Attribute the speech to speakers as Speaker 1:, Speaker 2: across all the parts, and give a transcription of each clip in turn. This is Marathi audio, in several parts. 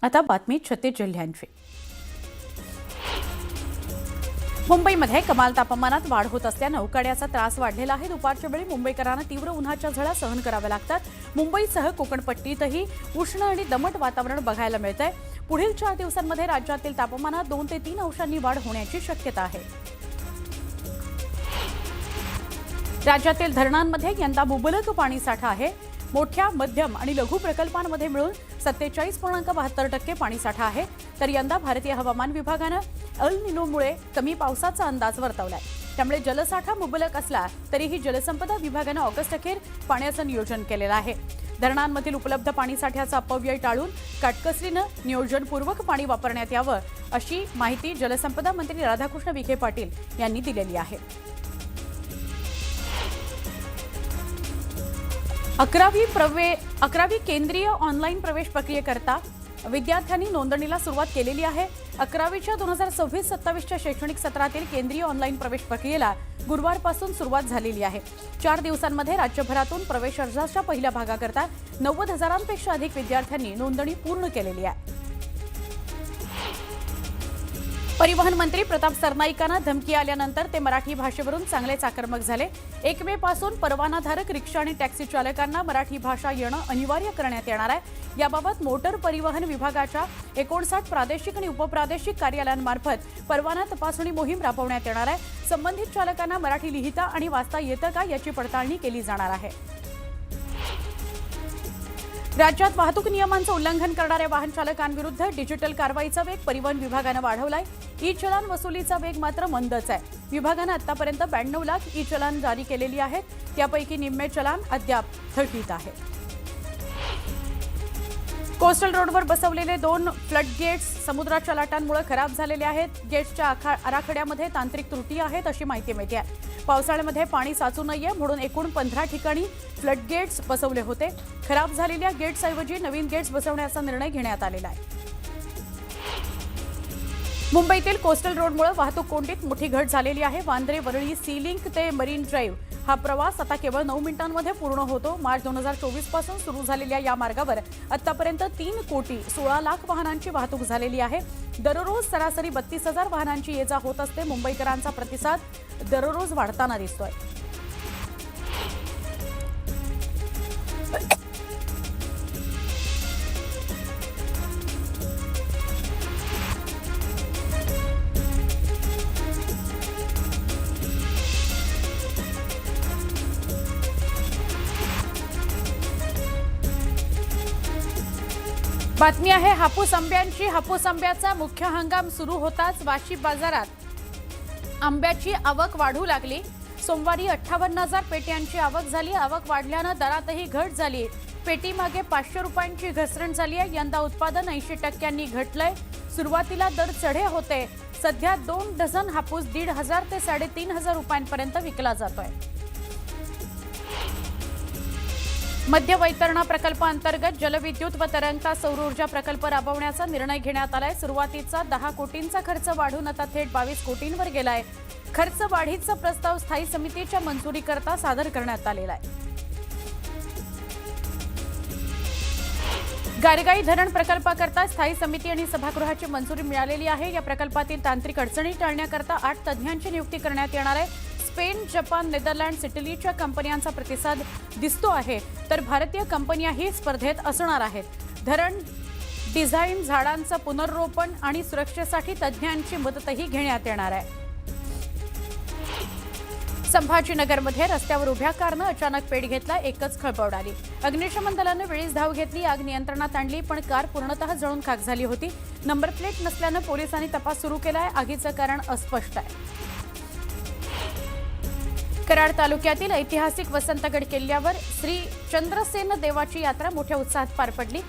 Speaker 1: आता बातमी 36 जिल्ह्यांची। मुंबईमध्ये कमाल तापमानात वाढ होत असल्याने उकाड्याचा त्रास वाढलेला आहे। दुपारच्या वेळी मुंबईकरांना तीव्र उन्हाच्या झळा सहन कराव्या लागतात। मुंबईसह कोकणपट्टीतही उष्ण आणि दमट वातावरण बघायला मिळतंय। पुढील 4 दिवसांमध्ये राज्यातील तापमानात 2 ते 3 अंशांनी वाढ होण्याची शक्यता आहे। राज्यातील धरणांमध्ये यंदा मुबलक पाणीसाठा आहे। मोठ्या, मध्यम आणि लघु प्रकल्पांमध्ये मिळून 47.72% पाणीसाठा आहे। तर यंदा भारतीय हवामान विभागाने अल निनोमुळे कमी पावसाचा अंदाज वर्तवलाय। त्यामुळे जलसाठा मुबलक असला तरीही जलसंपदा विभागाने ऑगस्ट अखेर पाण्याचं नियोजन केलेलं आहे। धरणांमधील उपलब्ध पाणीसाठ्याचा अपव्यय टाळून काटकसरीने नियोजनपूर्वक पाणी वापरण्यात यावं अशी माहिती जलसंपदा मंत्री राधाकृष्ण विखे पाटील यांनी दिलेली आहे। 11वी केंद्रीय ऑनलाईन प्रवेश प्रक्रियेकरता विद्यार्थ्यांनी नोंदणीला सुरुवात केलेली आहे। 11वीच्या 2026-27च्या शैक्षणिक सत्रातील केंद्रीय ऑनलाईन प्रवेश प्रक्रियेला गुरुवारपासून सुरुवात झालेली आहे। 4 दिवसांमध्ये राज्यभरातून प्रवेश अर्जाच्या पहिल्या भागाकरता 90,000पेक्षा अधिक विद्यार्थ्यांनी नोंदणी पूर्ण केलेली आहे। परिवहन मंत्री प्रताप सरनाईकांना धमकी आल्यानंतर ते मराठी भाषेवरून चांगलेच आक्रमक झाले। 1 मे पासून परवानाधारक रिक्षा आणि टॅक्सी चालकांना मराठी भाषा येणं अनिवार्य करण्यात येणार आहे। याबाबत मोटर परिवहन विभागाच्या 59 प्रादेशिक आणि उपप्रादेशिक कार्यालयांमार्फत परवाना तपासणी मोहीम राबवण्यात येणार आहे। संबंधित चालकांना मराठी लिहिता आणि वाचता येतं का याची पडताळणी केली जाणार आहे। राज्यात वाहतूक नियमांचं उल्लंघन करणाऱ्या वाहन चालकांविरुद्ध डिजिटल कारवाईचा वेग परिवहन विभागाने वाढवलाय। ई चलन वसुलीचा वेग मात्र मंदच आहे। विभागाने आतापर्यंत 92 लाख ई चलन जारी केलेली आहेत। त्यापैकी निम्मे चलन अद्याप थकीत आहेत। कोस्टल रोडवर बसवलेले 2 फ्लड गेट्स समुद्राच्या लाटांमुळे खराब झालेले आहेत। गेट्सच्या आराखड्यामध्ये तांत्रिक त्रुटी आहेत अशी माहिती मिळते आहे। पावसाळ्यामध्ये पाणी साचू नये म्हणून एकूण 15 ठिकाणी फ्लड गेट्स बसवले होते। खराब झालेल्या गेट्सऐवजी नवीन गेट्स बसवण्याचा निर्णय घेण्यात आलेला आहे। मुंबईतील कोस्टल रोडमुळे वाहतूक कोंडीत मोठी घट झालेली आहे। वांद्रे वरळी सी लिंक ते मरीन ड्राईव्ह हा प्रवास आता केवळ 9 मिनिटांमध्ये पूर्ण होतो। मार्च 2024 पासून सुरू झालेल्या या मार्गावर आतापर्यंत 3,16 लाख वाहनांची वाहतूक झालेली आहे। दररोज सरासरी 32,000 वाहनांची ये-जा होत असते। मुंबईकरांचा प्रतिसाद दररोज वाढताना दिसतोय। बातमी आहे हापूस आंब्यांची। हापूस आंब्याचा मुख्य हंगाम सुरू होताच वाशी बाजारात आंब्याची आवक वाढू लागली। सोमवारी 58,000 पेट्यांची आवक झाली। आवक वाढल्याने दरातही घट झाली। पेटीमागे 500 रुपयांची घसरण झाली आहे। यंदा उत्पादन 80% घटलंय। सुरुवातीला दर चढे होते। सध्या 2 डझन हापूस 1,500 ते 3,500 रुपयांपर्यंत विकला जातोय। मध्य वैतरणा प्रकल्पाअंतर्गत जलविद्युत व तरंगता सौर ऊर्जा प्रकल्प राबवण्याचा निर्णय घेण्यात आलाय। सुरुवातीचा 10 कोटींचा खर्च वाढून आता थेट 22 कोटींवर गेलाय। खर्च वाढीचा प्रस्ताव स्थायी समितीच्या मंजुरीकरता सादर करण्यात आलेला आहे। गारगाई धरण प्रकल्पाकरता स्थायी समिती आणि सभागृहाची मंजुरी मिळालेली आहे। या प्रकल्पातील तांत्रिक अडचणी टाळण्याकरता 8 तज्ज्ञांची नियुक्ती करण्यात येणार आहे। स्पेन, जपान, नेदरलँड्स, इटलीच्या कंपन्यांचा प्रतिसाद दिसतो आहे। तर भारतीय कंपन्याही स्पर्धेत असणार आहेत। धरण डिझाईन, झाडांचं पुनर्रोपण आणि सुरक्षेसाठी तज्ज्ञांची मदतही घेण्यात येणार आहे। संभाजीनगरमध्ये रस्त्यावर उभ्या कारनं अचानक पेट घेतला। एकच खळबळ उडाली। अग्निशमन दलाने वेळीच धाव घेतली। आग नियंत्रणात आणली पण कार पूर्णतः जळून खाक झाली होती। नंबर प्लेट नसल्याने पोलिसांनी तपास सुरू केलाय। आगीचं कारण अस्पष्ट आहे। कराड तालुक्यातील ऐतिहासिक वसंतगड किल्ल्यावर श्री चंद्रसेन देवाची यात्रा मोठ्या उत्साहात पार पडली।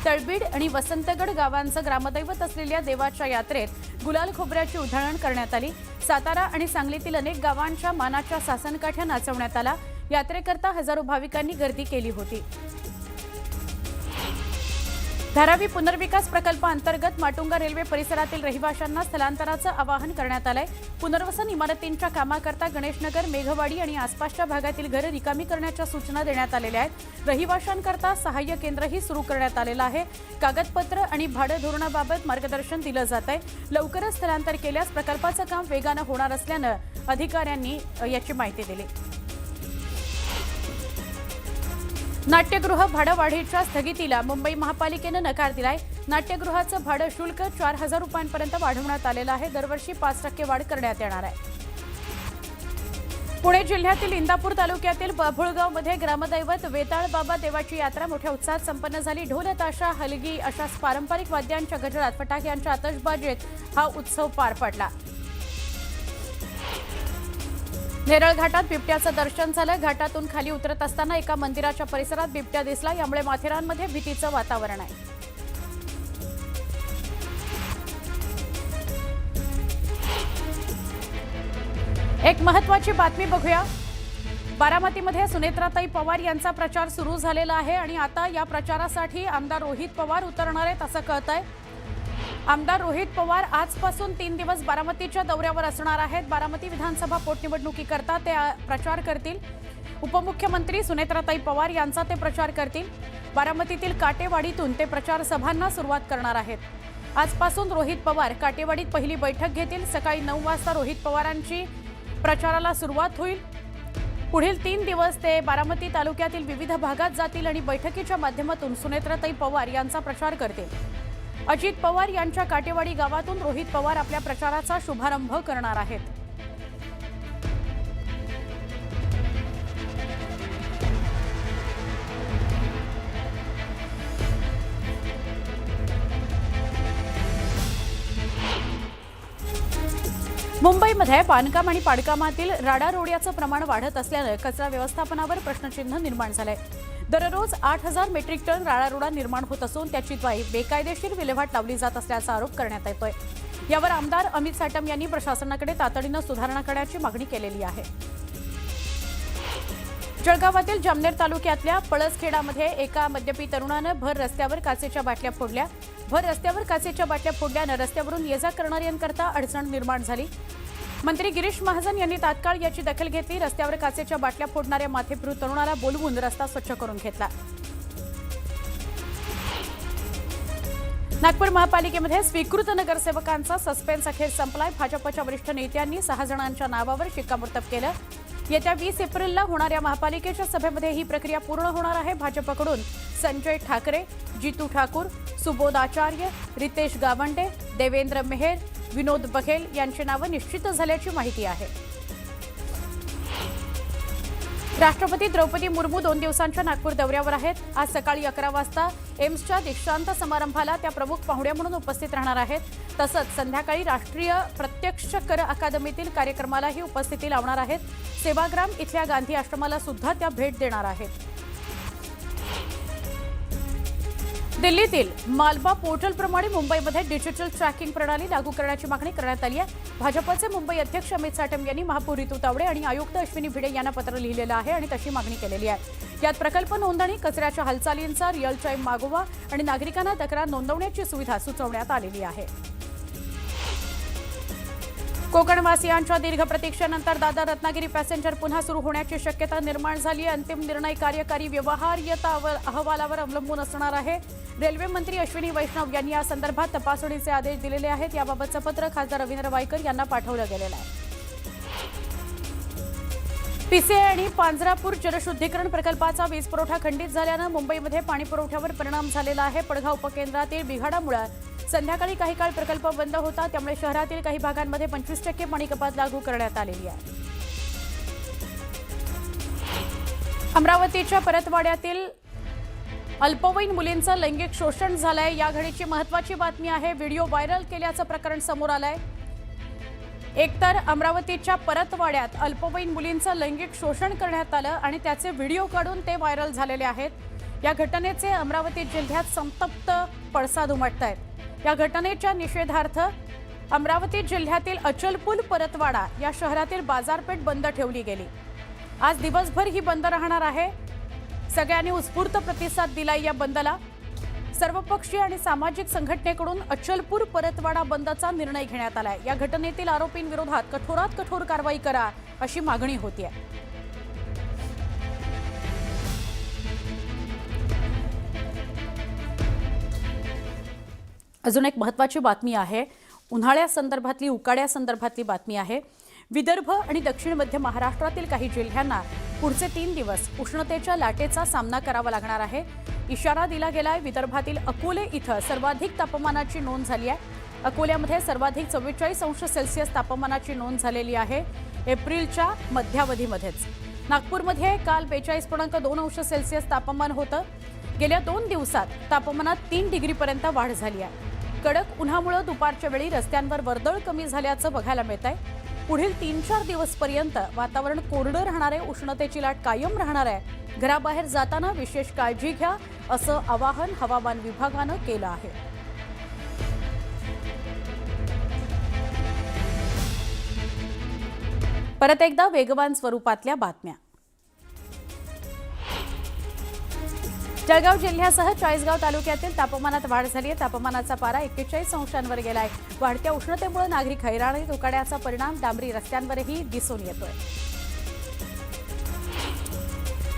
Speaker 1: तळबीड आणि वसंतगड गावांचं ग्रामदैवत असलेल्या देवाच्या यात्रेत गुलाल खोबऱ्याची उधळण करण्यात आली। सातारा आणि सांगलीतील अनेक गावांच्या मानाच्या सासनकाठ्या नाचवण्यात आला। यात्रेकरता हजारो भाविकांनी गर्दी केली होती। धारावी पुनर्विकास प्रकल्पाअंतर्गत माटुंगा रेल्वे परिसरातील रहिवाशांना स्थलांतराचं आवाहन करण्यात आलंय। पुनर्वसन इमारतींच्या कामाकरता गणेशनगर, मेघवाडी आणि आसपासच्या भागातील घरे रिकामी करण्याच्या सूचना देण्यात आलेल्या आहेत। रहिवाशांकरता सहाय्य केंद्रही सुरू करण्यात आलेलं आहे। कागदपत्र आणि भाडं धोरणाबाबत मार्गदर्शन दिलं जात आहे। लवकरच स्थलांतर केल्यास प्रकल्पाचं काम वेगानं होणार असल्यानं अधिकाऱ्यांनी याची माहिती दिली। नाट्यगृह भाडं वाढीच्या स्थगितीला मुंबई महापालिकेनं नकार दिलाय। नाट्यगृहाचं भाडं शुल्क 4,000 रुपयांपर्यंत वाढवण्यात आलेलं आहे। दरवर्षी 5% वाढ करण्यात येणार आहे। पुणे जिल्ह्यातील इंदापूर तालुक्यातील बाभुळगावमध्ये ग्रामदैवत वेताळ बाबा देवाची यात्रा मोठ्या उत्साहात संपन्न झाली। ढोल ताशा, हलगी अशा पारंपरिक वाद्यांच्या गजरात, फटाक्यांच्या आतषबाजीत हा उत्सव पार पडला। नेरळ घाटात बिबट्याचं दर्शन झालं। घाटातून खाली उतरत असताना एका मंदिराच्या परिसरात बिबट्या दिसला। यामुळे माथेरानमध्ये भीतीचं वातावरण आहे। एक महत्त्वाची बातमी बघूया। बारामतीमध्ये सुनेत्राताई पवार यांचा प्रचार सुरू झालेला आहे आणि आता या प्रचारासाठी आमदार रोहित पवार उतरणार आहेत असं कळतंय। आमदार रोहित पवार आजपासून 3 दिवस बारामतीच्या दौऱ्यावर असणार आहेत। बारामती विधानसभा पोटनिवडणुकीकरता ते प्रचार करतील। उपमुख्यमंत्री सुनेत्राताई पवार यांचा ते प्रचार करतील। बारामतीतील काटेवाडीतून ते प्रचार सभांना सुरुवात करणार आहेत। आजपासून रोहित पवार काटेवाडीत पहिली बैठक घेतील। सकाळी 9 वाजता रोहित पवारांची प्रचाराला सुरुवात होईल। पुढील 3 दिवस ते बारामती तालुक्यातील विविध भागात जातील आणि बैठकीच्या माध्यमातून सुनेत्राताई पवार यांचा प्रचार करतील। अजित पवार यांच्या काटेवाडी गावातून रोहित पवार आपल्या प्रचाराचा शुभारंभ करणार आहेत। मुंबईमध्ये बांधकाम आणि पाडकामातील राडारोड्याचं प्रमाण वाढत असल्यानं कचरा व्यवस्थापनावर प्रश्नचिन्ह निर्माण झालंय। दररोज 8,000 मेट्रिक टन राडारोडा निर्माण होत असून त्याची बेकायदेशीर विल्हेवाट लावली जात असल्याचा आरोप करण्यात येतोय। यावर आमदार अमित साटम यांनी प्रशासनाकडे तातडीनं सुधारणा करण्याची मागणी केलेली आहे। जळगावातील जामनेर तालुक्यातल्या पळसखेडामध्ये एका मद्यपी तरुणानं भर रस्त्यावर काचेच्या बाटल्या फोडल्या। भर रस्त्यावर काचेच्या बाटल्या फोडल्यानं रस्त्यावरून ये-जा करणाऱ्यांकरता अडचण निर्माण झाली। मंत्री गिरीश महाजन यांनी तात्काळ याची दखल घेतली। रस्त्यावर काचेच्या बाटल्या फोडणाऱ्या माथेफिरू तरुणाला बोलवून रस्ता स्वच्छ करून घेतला। नागपूर महापालिकेमध्ये स्वीकृत नगरसेवकांचा सस्पेन्स अखेर संपलाय। भाजपच्या वरिष्ठ नेत्यांनी 6 जणांच्या नावावर शिक्कामोर्तब केलं। येत्या 20 एप्रिलला होणाऱ्या महापालिकेच्या सभेमध्ये ही प्रक्रिया पूर्ण होणार आहे। भाजपकडून संजय ठाकरे, जितू ठाकूर, सुबोध आचार्य, रितेश गावंडे, देवेंद्र मेहर, विनोद बघेल यांची नावं निश्चित झाल्याची माहिती आहे। राष्ट्रपती द्रौपदी मुर्मू 2 दिवसांच्या नागपूर दौऱ्यावर आहेत। आज सकाळी 11 वाजता एम्सच्या दीक्षांत समारंभाला त्या प्रमुख पाहुण्या म्हणून उपस्थित राहणार आहेत। तसंच संध्याकाळी राष्ट्रीय प्रत्यक्ष कर अकादमीतील कार्यक्रमालाही उपस्थिती लावणार आहेत। सेवाग्राम इथल्या गांधी आश्रमाला सुद्धा त्या भेट देणार आहेत। दिल्लीतील मालवा पोर्टलप्रमाणे मुंबईमध्ये डिजिटल ट्रॅकिंग प्रणाली लागू करण्याची मागणी करण्यात आली आहे। भाजपचे मुंबई अध्यक्ष अमित साटम यांनी महापौर ऋतू तावडे आणि आयुक्त अश्विनी भिडे यांना पत्र लिहिलेलं आहे आणि तशी मागणी केलेली आहे। यात प्रकल्प नोंदणी, कचऱ्याच्या हालचालींचा रिअल टाईम मागोवा आणि नागरिकांना तक्रार नोंदवण्याची सुविधा सुचवण्यात आलेली आहे। कोकणवासियांच्या दीर्घ प्रतीक्षेनंतर दादर रत्नागिरी पॅसेंजर पुन्हा सुरू होण्याची शक्यता निर्माण झाली आहे। अंतिम निर्णय कार्यकारी व्यवहार्यता अहवालावर अवलंबून असणार आहे। रेल्वे मंत्री अश्विनी वैष्णव यांनी या संदर्भात तपासणीचे आदेश दिलेले आहेत। याबाबतचं पत्र खासदार रवींद्र वायकर यांना पाठवलं गेलेलं आहे। पीसीआय आणि पांजरापूर जलशुद्धीकरण प्रकल्पाचा वीज पुरवठा खंडित झाल्यानं मुंबईमध्ये पाणी पुरवठ्यावर परिणाम झालेला आहे। पडघा उपकेंद्रातील बिघाडामुळे संध्याकाळी काही काळ प्रकल्प बंद होता। त्यामुळे शहरातील काही भागांमध्ये 25% पाणी कपात लागू करण्यात आलेली आहे। अमरावतीच्या परतवाड्यातील अल्पवयीन मुलींचं लैंगिक शोषण झालंय। या घडीची महत्त्वाची बातमी आहे। व्हिडिओ व्हायरल केल्याचं प्रकरण समोर आलंय। एकतर अमरावतीच्या परतवाड्यात अल्पवयीन मुलींचं लैंगिक शोषण करण्यात आलं आणि त्याचे व्हिडिओ काढून ते व्हायरल झालेले आहेत। या घटनेचे अमरावती जिल्ह्यात संतप्त पडसाद उमटतायत। या घटनेच्या निषेधार्थ अमरावती जिल्ह्यातील अचलपूल परतवाडा या शहरातील बाजारपेठ बंद ठेवली गेली। आज दिवसभर ही बंद राहणार आहे। सगळ्यांनी उत्स्फूर्त प्रतिसाद दिलाय या बंदला। सर्वपक्षीय आणि सामाजिक संघटनेकडून अचलपूर परतवाडा बंदचा निर्णय घेण्यात आलाय। या घटनेतील आरोपींविरोधात कठोरात कठोर कारवाई करा अशी मागणी होतीये। अजून एक महत्त्वाची बातमी आहे, उन्हाळ्यासंदर्भातली उकाड्यासंदर्भातली बातमी आहे। विदर्भ आणि दक्षिण मध्य महाराष्ट्रातील काही जिल्ह्यांना पुढचे 3 दिवस उष्णतेच्या लाटेचा सामना करावा लागणार आहे। इशारा दिला गेलाय। विदर्भातील अकोले इथं सर्वाधिक तापमानाची नोंद झाली आहे। अकोल्यामध्ये सर्वाधिक 44 अंश सेल्सिअस तापमानाची नोंद झालेली आहे एप्रिलच्या मध्यावधीमध्येच। नागपूरमध्ये काल 42.2 अंश सेल्सिअस तापमान होतं। गेल्या 2 दिवसात तापमानात 3 डिग्रीपर्यंत वाढ झाली आहे। कडक उन्हामुळे दुपारच्या वेळी रस्त्यांवर वर्दळ कमी झाल्याचं बघायला मिळतंय। पुढील 3-4 दिवसपर्यंत वातावरण कोरडं राहणार आहे, उष्णतेची लाट कायम राहणार आहे। घराबाहेर जाताना विशेष काळजी घ्या असं आवाहन हवामान विभागानं केलं आहे। परत एकदा वेगवान स्वरूपातल्या बातम्या। जळगाव जिल्ह्यासह चाळीसगाव तालुक्यातील तापमानात वाढ झाली आहे। तापमानाचा पारा 41 अंशांवर गेलाय। वाढत्या उष्णतेमुळे नागरिक हैराण आहेत। उकाड्याचा परिणाम डांबरी रस्त्यांवरही दिसून येतोय।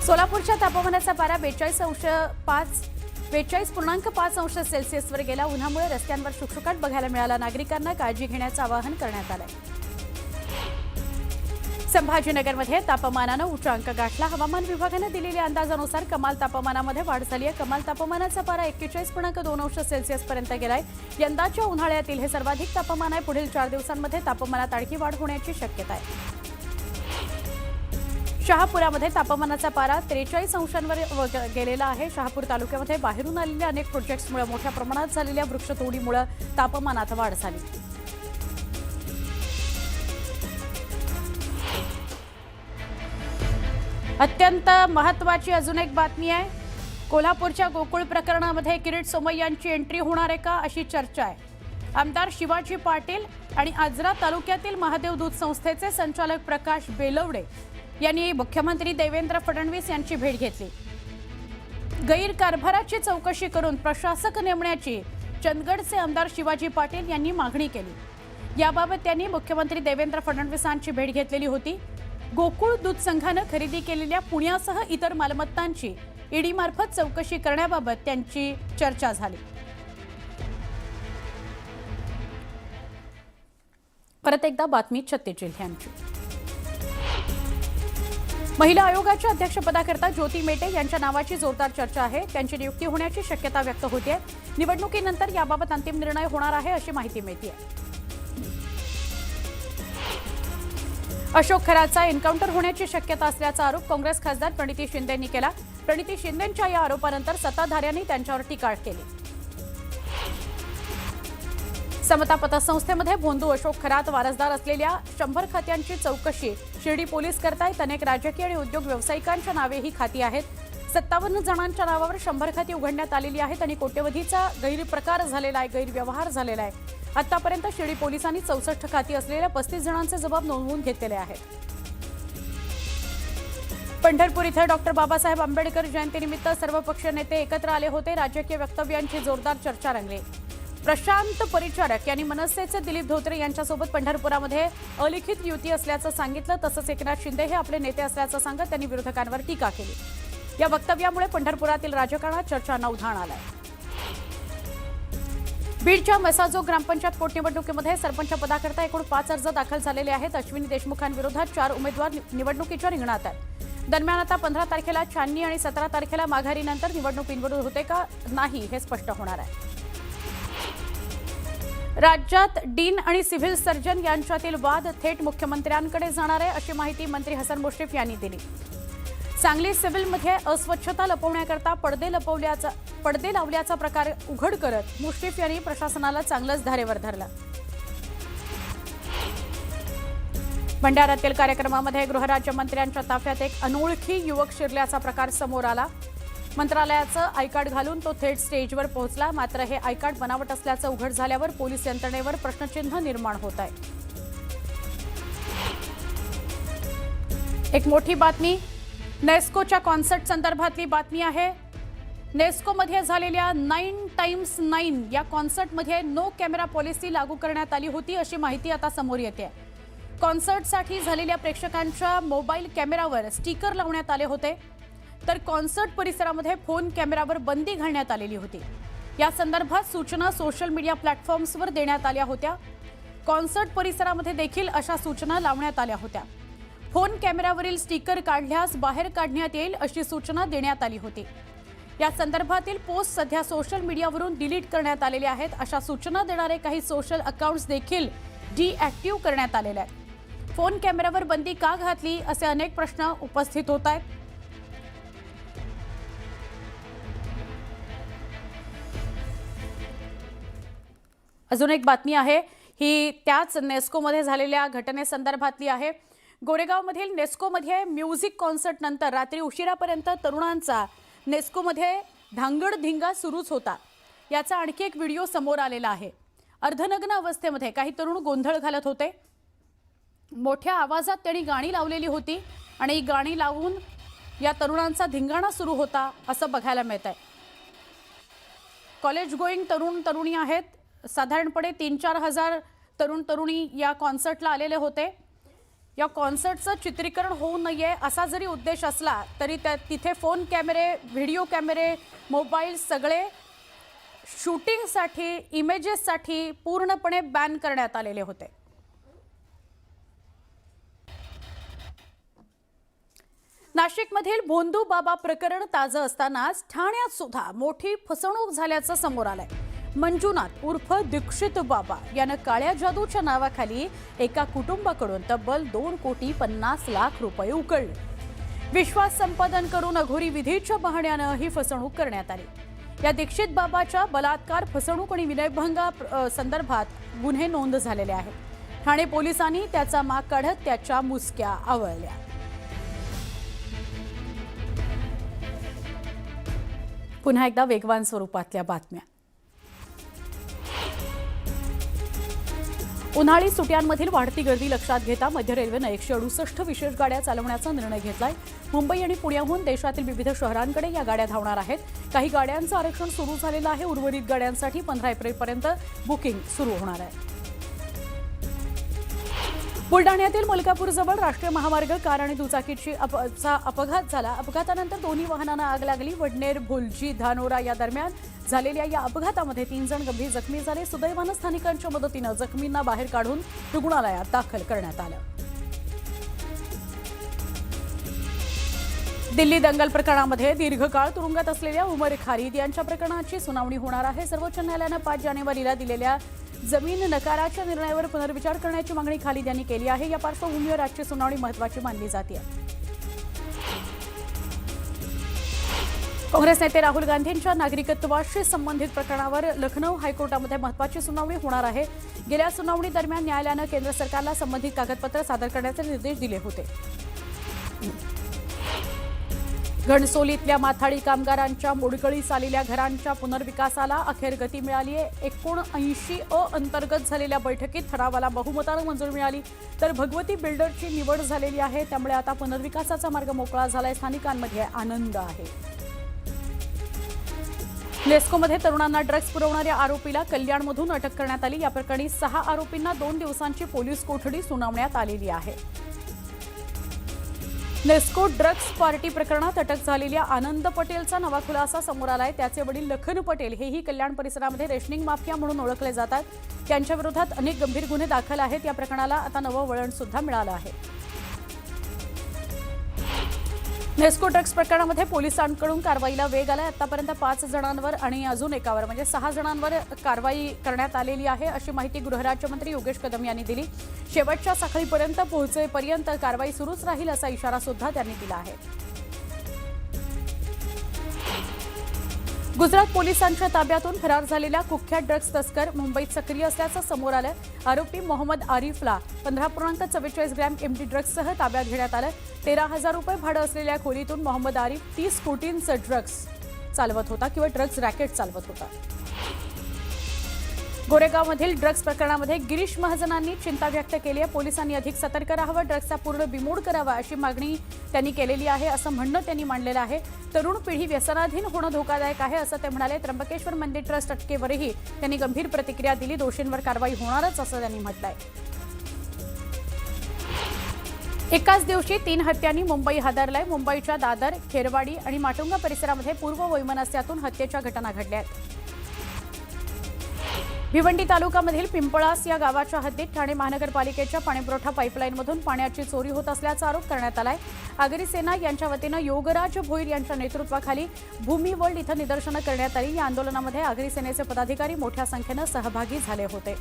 Speaker 1: सोलापूरच्या तापमानाचा पारा 42.5 अंश सेल्सिअसवर गेला। उन्हामुळे रस्त्यांवर शुकशुकाट बघायला मिळाला। नागरिकांना काळजी घेण्याचं आवाहन करण्यात आलंय। संभाजीनगरमध्ये तापमानानं उच्चांक गाठला। हवामान विभागानं दिलेल्या अंदाजानुसार कमाल तापमानामध्ये वाढ झाली आहे। कमाल तापमानाचा पारा 41.2 अंश सेल्सिअस पर्यंत गेलाय। यंदाच्या उन्हाळ्यातील हे सर्वाधिक तापमान आहे। पुढील 4 दिवसांमध्ये तापमानात आणखी वाढ होण्याची शक्यता आहे। शहापुरामध्ये तापमानाचा पारा 43 अंशांवर गेलेला आहे। शहापूर तालुक्यामध्ये बाहेरून आलेल्या अनेक प्रोजेक्ट्समुळे मोठ्या प्रमाणात झालेल्या वृक्षतोडीमुळे तापमानात वाढ झाली। अत्यंत महत्त्वाची अजून एक बातमी आहे। कोल्हापूरच्या गोकुळ प्रकरणामध्ये किरीट सोमय्यांची एंट्री होणार आहे का अशी चर्चा आहे। आमदार शिवाजी पाटील आणि आजरा तालुक्यातील महादेव दूध संस्थेचे संचालक प्रकाश बेलवडे यांनी मुख्यमंत्री देवेंद्र फडणवीस यांची भेट घेतली। गैरकारभाराची चौकशी करून प्रशासक नेमण्याची चंदगडचे आमदार शिवाजी पाटील यांनी मागणी केली। याबाबत त्यांनी मुख्यमंत्री देवेंद्र फडणवीसांची भेट घेतलेली होती। गोकुळ दूध संघानं खरेदी केलेल्या पुण्यासह इतर मालमत्तांची ईडी मार्फत चौकशी करण्याबाबत त्यांची चर्चा झाली। परत एकदा बातमी छत्तीस जिल्ह्यांची। महिला आयोगाच्या अध्यक्षपदाकरता ज्योती मेटे यांच्या नावाची जोरदार चर्चा आहे। त्यांची नियुक्ती होण्याची शक्यता व्यक्त होते। निवडणुकीनंतर याबाबत अंतिम निर्णय होणार आहे अशी माहिती मिळते। अशोक खरातचा एन्काउंटर होण्याची शक्यता असल्याचा आरोप काँग्रेस खासदार प्रणिती शिंदेंनी केला। प्रणिती शिंदेंच्या या आरोपानंतर सत्ताधाऱ्यांनी त्यांच्यावर टीका केली। समता पतसंस्थेमध्ये भोंदू अशोक खरात वारसदार असलेल्या 100 खात्यांची चौकशी शिर्डी पोलीस करतायत। अनेक राजकीय आणि उद्योग व्यावसायिकांच्या नावे ही खाती आहेत। 57 जणांच्या नावावर 100 खाती उघडण्यात आलेली आहेत आणि कोट्यवधीचा गैरप्रकार झालेला आहे, गैरव्यवहार झालेला आहे। आतापर्यंत शिर्डी पोलिसांनी 64 खाती असलेल्या 35 जणांचे जबाब नोंदवून घेतलेले आहेत। पंढरपूर इथं डॉक्टर बाबासाहेब आंबेडकर जयंतीनिमित्त सर्वपक्षीय नेते एकत्र आले होते। राजकीय वक्तव्यांची जोरदार चर्चा रंगली। प्रशांत परिचारक यांनी मनसेचे दिलीप धोत्रे यांच्यासोबत पंढरपुरामध्ये अलिखित युती असल्याचं सांगितलं। तसंच एकनाथ शिंदे हे आपले नेते असल्याचं सांगत त्यांनी विरोधकांवर टीका केली। या वक्तव्यामुळे पंढरपुरातील राजकारणात चर्चांना उधाण आलंय। बीडच्या मसाजो ग्रामपंचायत पोटनिवडणुकीमध्ये सरपंच पदाकरता एकूण 5 अर्ज दाखल झालेले आहेत। अश्विनी देशमुखांविरोधात 4 उमेदवार निवडणुकीच्या रिंगणात आहेत। दरम्यान आता 15 तारखेला छाननी आणि 17 तारखेला माघारीनंतर निवडणूक बिनविरोध होते का नाही हे स्पष्ट होणार आहे। राज्यात डीन आणि सिव्हिल सर्जन यांच्यातील वाद थेट मुख्यमंत्र्यांकडे जाणार आहे अशी माहिती मंत्री हसन मुश्रीफ यांनी दिली। सांगली सिव्हिलमध्ये अस्वच्छता लपवण्याकरता पडदे लावल्याचा प्रकार उघड करत मुश्रीफ यांनी प्रशासनाला चांगलंच धारेवर धरलं। भंडाऱ्यातील कार्यक्रमामध्ये गृहराज्यमंत्र्यांच्या ताफ्यात एक अनोळखी युवक शिरल्याचा प्रकार समोर आला। मंत्रालयाचं आय कार्ड घालून तो थेट स्टेजवर पोहोचला। मात्र हे आय कार्ड बनावट असल्याचं उघड झाल्यावर पोलीस यंत्रणेवर प्रश्नचिन्ह निर्माण होत आहे। एक मोठी बातमी नेस्कोच्या कॉन्सर्ट संदर्भातली बातमी आहे। नेस्कोमध्ये झालेल्या 9x9 या कॉन्सर्टमध्ये नो कॅमेरा पॉलिसी लागू करण्यात आली होती अशी माहिती आता समोर येते. कॉन्सर्टसाठी झालेल्या प्रेक्षकांच्या मोबाईल कॅमेरावर स्टिकर लावण्यात आले होते, तर कॉन्सर्ट परिसरामध्ये फोन कॅमेरावर बंदी घालण्यात आलेली होती. या संदर्भात सूचना सोशल मीडिया प्लॅटफॉर्म्सवर देण्यात आल्या होत्या. कॉन्सर्ट परिसरामध्ये देखील अशा सूचना लावण्यात आल्या होत्या. फोन कॅमेरावरील स्टिकर काढल्यास बाहेर काढण्यात येईल अशी सूचना देण्यात आली होती. या संदर्भातील पोस्ट सध्या सोशल मीडियावरून डिलीट करण्यात आलेले आहेत. अशा सूचना देणारे काही सोशल अकाउंट्स देखील डिॲक्टिव्ह करण्यात आलेले आहेत. फोन कॅमेरावर बंदी का घातली असे अनेक प्रश्न उपस्थित होत आहेत. अजून एक बातमी आहे, ही त्याच नेस्कोमध्ये झालेल्या घटनेसंदर्भातली आहे. गोरेगावमधील नेस्कोमध्ये म्युझिक कॉन्सर्ट नंतर रात्री उशिरापर्यंत तरुणांचा नेस्कोमध्ये धांगडधिंगा सुरूच होता. याचा आणखी एक व्हिडिओ समोर आलेला आहे. अर्धनग्न अवस्थेमध्ये काही तरुण गोंधळ घालत होते. मोठ्या आवाजात त्यांनी गाणी लावलेली होती आणि ही गाणी लावून या तरुणांचा धिंगाणा सुरू होता असं बघायला मिळत आहे. कॉलेज गोईंग तरुण तरुणी आहेत. साधारणपणे 3-4 हजार तरुण तरुणी या कॉन्सर्टला आलेले होते. या कॉन्सर्टचं चित्रीकरण होऊ नये असा जरी उद्देश असला तरी तिथे फोन कॅमेरे, व्हिडिओ कॅमेरे, मोबाईल सगळे शूटिंगसाठी, इमेजेससाठी पूर्णपणे बॅन करण्यात आलेले होते. नाशिकमधील भोंदू बाबा प्रकरण ताजं असतानाच ठाण्यात सुद्धा मोठी फसवणूक झाल्याचं समोर आलंय. मंजुनाथ उर्फ दीक्षित बाबा यानं काळ्या जादूच्या नावाखाली एका कुटुंबाकडून तब्बल 2,50,00,000 रुपये उकळले. विश्वास संपादन करून अघोरी विधीच्या बहाण्यानं ही फसवणूक करण्यात आली. या दीक्षित बाबाच्या बलात्कार, फसवणूक आणि विनयभंगा संदर्भात गुन्हे नोंद झालेले आहेत. ठाणे पोलिसांनी त्याचा माग काढत त्याच्या मुसक्या आवळल्या. पुन्हा एकदा वेगवान स्वरूपातल्या बातम्या. उन्हाळी सुट्ट्यांमधील वाढती गर्दी लक्षात घेता मध्य रेल्वेनं 168 विशेष गाड्या चालवण्याचा निर्णय घेतलाय. मुंबई आणि पुण्याहून देशातील विविध शहरांकडे या गाड्या धावणार आहेत. काही गाड्यांचं आरक्षण सुरू झालेलं आहे. उर्वरित गाड्यांसाठी 15 एप्रिलपर्यंत बुकिंग सुरू होणार आहे. बुलढाण्यातील मलकापूरजवळ राष्ट्रीय महामार्ग कार आणि दुचाकीची अपघात झाला. अपघातानंतर दोन्ही वाहनांना आग लागली. वडनेर, भुलजी, धानोरा या दरम्यान झालेल्या या अपघातामध्ये 3 जण गंभीर जखमी झाले. सुदैवानं स्थानिकांच्या मदतीनं जखमींना बाहेर काढून रुग्णालयात दाखल करण्यात आलं. दिल्ली दंगल प्रकरणामध्ये दीर्घकाळ तुरुंगात असलेल्या उमर खालिद यांच्या प्रकरणाची सुनावणी होणार आहे. सर्वोच्च न्यायालयानं 5 जानेवारीला दिलेल्या जमीन नकाराच्या निर्णयावर पुनर्विचार करण्याची मागणी खालिद यांनी केली आहे. या पार्श्वभूमीवर आजची सुनावणी महत्त्वाची मानली जाते. काँग्रेस नेते राहुल गांधींच्या नागरिकत्वाशी संबंधित प्रकरणावर लखनौ हायकोर्टामध्ये महत्त्वाची सुनावणी होणार आहे. गेल्या सुनावणी दरम्यान न्यायालयानं केंद्र सरकारला संबंधित कागदपत्र सादर करण्याचे निर्देश दिले होते. घणसोलीतल्या माथाडी कामगारांच्या मोडकळीस आलेल्या घरांच्या पुनर्विकासाला अखेर गती मिळाली आहे. 79 अंतर्गत झालेल्या बैठकीत ठरावाला बहुमतानं मंजुरी मिळाली. तर भगवती बिल्डरची निवड झालेली आहे. त्यामुळे आता पुनर्विकासाचा मार्ग मोकळा झालाय. स्थानिकांमध्ये आनंद आहे. नेस्कोमध्ये तरुणांना ड्रग्ज पुरवणाऱ्या आरोपीला कल्याणमधून अटक करण्यात आली. या प्रकरणी 6 आरोपींना 2 दिवसांची पोलीस कोठडी सुनावण्यात आलेली आहे. नेस्को ड्रग्ज पार्टी प्रकरणात अटक झालेल्या आनंद पटेलचा नवा खुलासा समोर आलाय. त्याचे वडील लखन पटेल हेही कल्याण परिसरामध्ये रेशनिंग माफिया म्हणून ओळखले जातात. त्यांच्या विरोधात अनेक गंभीर गुन्हे दाखल आहेत. या प्रकरणाला आता नवं वळण सुद्धा मिळालं आहे. नेस्को ड्रग्ज प्रकरणामध्ये पोलिसांकडून कारवाईला वेग आलाय. आतापर्यंत 5 जणांवर आणि अजून एकावर म्हणजे 6 जणांवर कारवाई करण्यात आलेली आहे अशी माहिती गृहराज्यमंत्री योगेश कदम यांनी दिली. शेवटच्या साखळीपर्यंत पोहोचेपर्यंत कारवाई सुरूच राहील असा इशारा सुद्धा त्यांनी दिला आहे. गुजरात पोलिसांच्या ताब्यातून फरार झालेल्या कुख्यात ड्रग्ज तस्कर मुंबईत सक्रिय असल्याचं समोर आलं. आरोपी मोहम्मद आरिफला 15.44 ग्रॅम एमडी ड्रग्जसह ताब्यात घेण्यात आलं. 13,000 रुपये भाडं असलेल्या खोलीतून मोहम्मद आरिफ 30 कोटींचं ड्रग्ज चालवत होता किंवा ड्रग्ज रॅकेट चालवत होता. गोरेगावमधील ड्रग्ज प्रकरणामध्ये गिरीश महाजनांनी चिंता व्यक्त केली आहे. पोलिसांनी अधिक सतर्क राहावं, ड्रग्जचा पूर्ण बिमोड करावा अशी मागणी त्यांनी केलेली आहे असं म्हणणं त्यांनी मांडलेलं आहे. तरुण पिढी व्यसनाधीन होणं धोकादायक आहे असं ते म्हणाले. त्र्यंबकेश्वर मंदिर ट्रस्ट अटकेवरही त्यांनी गंभीर प्रतिक्रिया दिली. दोषींवर कारवाई होणारच असं त्यांनी म्हटलंय. एकाच दिवशी 3 हत्यांनी मुंबई हादरलाय. मुंबईच्या दादर, खेरवाडी आणि माटुंगा परिसरामध्ये पूर्व वैमनस्यातून हत्येच्या घटना घडल्या आहेत. भिवंडी तालुक्यामधील पिंपळास या गावाच्या हद्दीत ठाणे महानगरपालिकेच्या पाणीपुरवठा पाईपलाईनमधून पाण्याची चोरी होत असल्याचा आरोप करण्यात आलाय. आगरी सेना यांच्या वतीनं योगराज भोईर यांच्या नेतृत्वाखाली भूमी वर्ल्ड इथं निदर्शनं करण्यात आली. या आंदोलनामध्ये आगरी सेनेचे पदाधिकारी मोठ्या संख्येनं सहभागी झाले होते.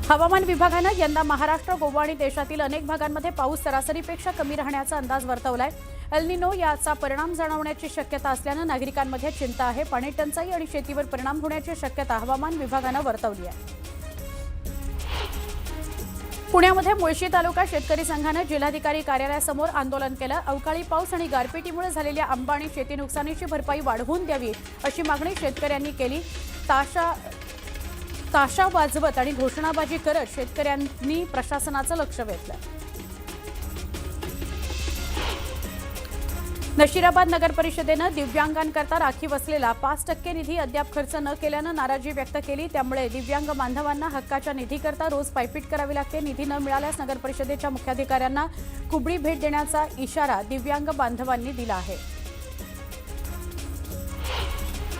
Speaker 1: हवामान विभागानं यंदा महाराष्ट्र, गोवा आणि देशातील अनेक भागांमध्ये पाऊस सरासरीपेक्षा कमी राहण्याचा अंदाज वर्तवलाय. एल निनो याचा परिणाम जाणवण्याची शक्यता असल्यानं नागरिकांमध्ये चिंता आहे. पाणी टंचाई आणि शेतीवर परिणाम होण्याची शक्यता हवामान विभागानं वर्तवली आहे. पुण्यामध्ये मुळशी तालुका शेतकरी संघानं जिल्हाधिकारी कार्यालयासमोर आंदोलन केलं. अवकाळी पाऊस आणि गारपिटीमुळे झालेल्या आंबा आणि शेती नुकसानीची भरपाई वाढवून द्यावी अशी मागणी शेतकऱ्यांनी केली. ताशा वाजवत आणि घोषणाबाजी करत शेतकऱ्यांनी प्रशासनाचं लक्ष वेधलं. नशिराबाद नगर परिषदेनं दिव्यांगांकरता राखीव असलेला 5% निधी अद्याप खर्च न केल्यानं नाराजी व्यक्त केली. त्यामुळे दिव्यांग बांधवांना हक्काच्या निधीकरता रोज पायपीट करावी लागते. निधी न मिळाल्यास नगर परिषदेच्या मुख्याधिकाऱ्यांना कुबडी भेट देण्याचा इशारा दिव्यांग बांधवांनी दिला आहे.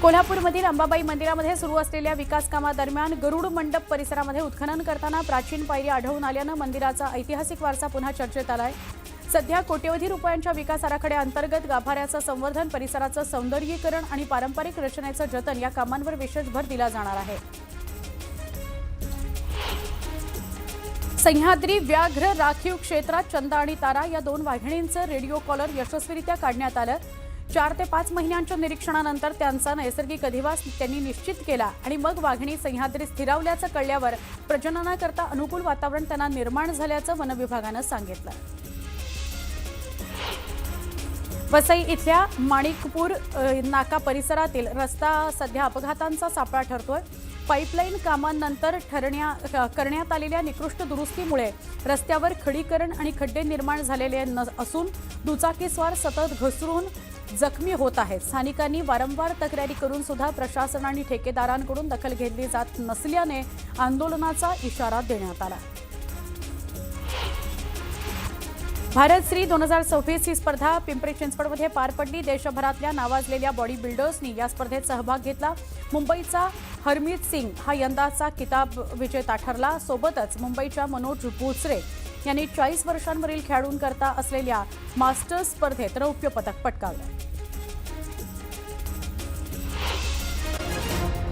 Speaker 1: कोल्हापूरमधील अंबाबाई मंदिरामध्ये सुरू असलेल्या विकास कामादरम्यान गरुड मंडप परिसरामध्ये उत्खनन करताना प्राचीन पायरी आढळून आल्यानं मंदिराचा ऐतिहासिक वारसा पुन्हा चर्चेत आलाय. सध्या कोट्यवधी रुपयांच्या विकास आराखड्याअंतर्गत गाभाऱ्याचं संवर्धन, परिसराचं सौंदर्यीकरण आणि पारंपरिक रचनेचं जतन या कामांवर विशेष भर दिला जाणार आहे. सह्याद्री व्याघ्र राखीव क्षेत्रात चंदा आणि तारा या 2 वाघिणींचं रेडिओ कॉलर यशस्वीरित्या काढण्यात आलं. 4 ते 5 महिन्यांच्या निरीक्षणानंतर त्यांचा नैसर्गिक अधिवास त्यांनी निश्चित केला आणि मग वाघिणी सह्याद्री स्थिरावल्याचं कळल्यावर प्रजननाकरता अनुकूल वातावरण त्यांना निर्माण झाल्याचं वन विभागानं सांगितलं. वसई इथल्या माणिकपूर नाका परिसरातील रस्ता सध्या अपघातांचा सापळा ठरतोय. पाईपलाईन कामांनंतर करण्यात आलेल्या निकृष्ट दुरुस्तीमुळे रस्त्यावर खडीकरण आणि खड्डे निर्माण झालेले असून दुचाकीस्वार सतत घसरून जखमी होत आहेत. स्थानिकांनी वारंवार तक्रारी करून सुद्धा प्रशासन आणि ठेकेदारांकडून दखल घेतली जात नसल्याने आंदोलनाचा इशारा देण्यात आला. भारतश्री 2026 ही स्पर्धा पिंपरी चिंचवडमध्ये पार पडली. देशभरातल्या नावाजलेल्या बॉडी बिल्डर्सनी या स्पर्धेत सहभाग घेतला. मुंबईचा हरमीत सिंग हा यंदाचा किताब विजेता ठरला. सोबतच मुंबईच्या मनोज बोचरे यांनी 40 वर्षांवरील खेळाडूंकरता असलेल्या मास्टर्स स्पर्धेत रौप्य पदक पटकावलं.